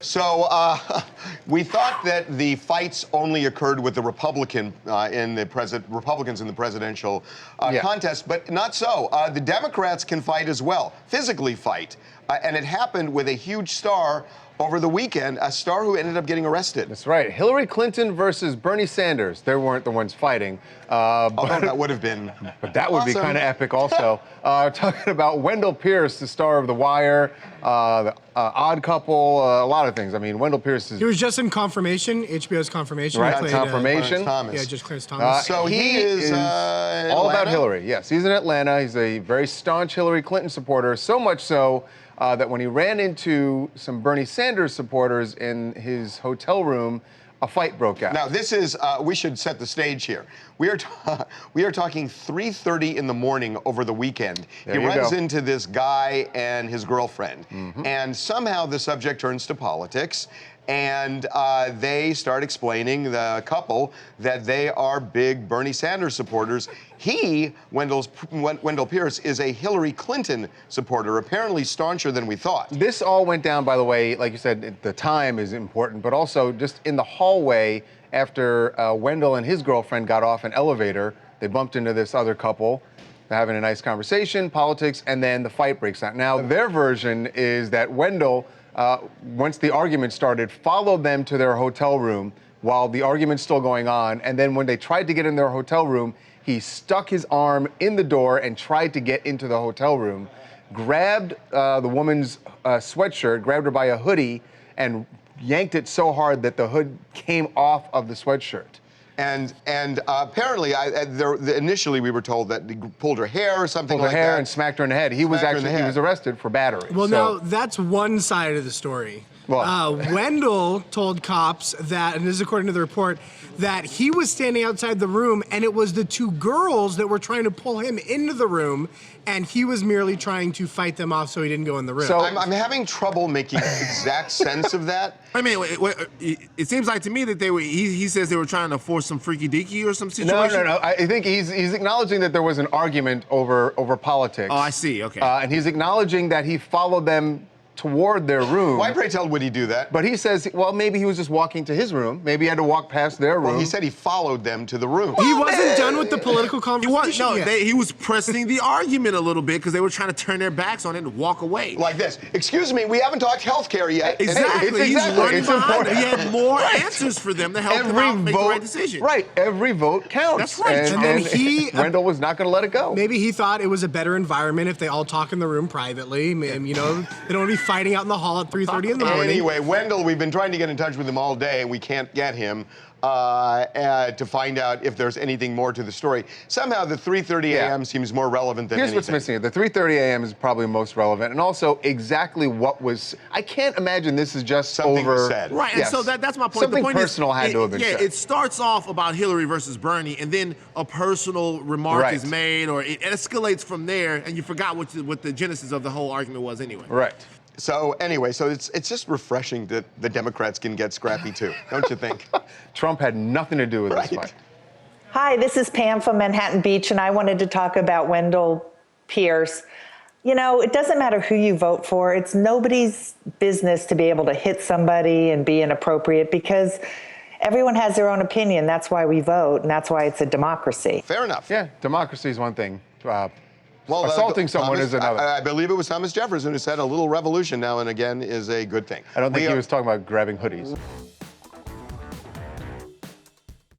So we thought that the fights only occurred with the Republicans in the presidential contest, but not so. The Democrats can fight as well, physically fight, and it happened with a huge star over the weekend, a star who ended up getting arrested. That's right. Hillary Clinton versus Bernie Sanders. They weren't the ones fighting. Although that would have been But that would be kind of epic also. Talking about Wendell Pierce, the star of The Wire, the Odd Couple, a lot of things. I mean, Wendell Pierce is... He was just in Confirmation, HBO's Confirmation. Right, Played, Confirmation. Yeah, just Clarence Thomas. So he is all about Hillary. Yes, he's in Atlanta. He's a very staunch Hillary Clinton supporter, so much so that when he ran into some Bernie Sanders supporters in his hotel room, a fight broke out. Now, this is, we should set the stage here. We are talking 3:30 in the morning over the weekend. He runs into this guy and his girlfriend, and somehow the subject turns to politics, and they start explaining, the couple, that they are big Bernie Sanders supporters. He, Wendell Pierce, is a Hillary Clinton supporter, apparently stauncher than we thought. This all went down, by the way, like you said, the time is important, but also just in the hallway after Wendell and his girlfriend got off an elevator, they bumped into this other couple. They're having a nice conversation, politics, and then the fight breaks out. Now, their version is that Wendell, once the argument started, followed them to their hotel room while the argument's still going on, and then when they tried to get in their hotel room, he stuck his arm in the door and tried to get into the hotel room, grabbed the woman's sweatshirt, grabbed her by a hoodie, and yanked it so hard that the hood came off of the sweatshirt. And apparently, initially we were told that he pulled her hair or something like that. Pulled her hair and smacked her in the head. He was arrested for battery. Well, now, that's one side of the story. Wendell told cops that, and this is according to the report, that he was standing outside the room and it was the two girls that were trying to pull him into the room, and he was merely trying to fight them off so he didn't go in the room. So I'm having trouble making exact sense of that. I mean, it seems like to me that they were, he says they were trying to force some freaky deaky or some situation. No. I think he's acknowledging that there was an argument over politics. Oh, I see, okay. And he's acknowledging that he followed them toward their room. Why, pray tell, would he do that? But he says, well, maybe he was just walking to his room. Maybe he had to walk past their room. Well, he said he followed them to the room. He wasn't done with the political conversation yet. He was pressing the argument a little bit because they were trying to turn their backs on it and walk away. Like this. Excuse me, we haven't talked healthcare yet. Exactly. He's running behind them. He had more answers for them to help them out make the right decision. Right. Every vote counts. That's right. And then Wendell was not going to let it go. Maybe he thought it was a better environment if they all talk in the room privately. And, you know, they don't want to be fighting out in the hall at 3:30 in the morning. Anyway, Wendell, we've been trying to get in touch with him all day, and we can't get him to find out if there's anything more to the story. Somehow the 3:30 a.m. seems more relevant than anything. Here's what's missing. The 3:30 a.m. is probably most relevant, and also exactly what was. I can't imagine this is just something over. said. Right, and so that's my point. Something the point personal had to have been said. It starts off about Hillary versus Bernie, and then a personal remark is made, or it escalates from there, and you forgot what the genesis of the whole argument was anyway. Right. So anyway, so it's just refreshing that the Democrats can get scrappy too, don't you think? Trump had nothing to do with this fight. Hi, this is Pam from Manhattan Beach, and I wanted to talk about Wendell Pierce. You know, it doesn't matter who you vote for. It's nobody's business to be able to hit somebody and be inappropriate because everyone has their own opinion. That's why we vote, and that's why it's a democracy. Fair enough. Yeah, democracy is one thing. Well, assaulting someone is another. I believe it was Thomas Jefferson who said a little revolution now and again is a good thing. I don't think he was talking about grabbing hoodies.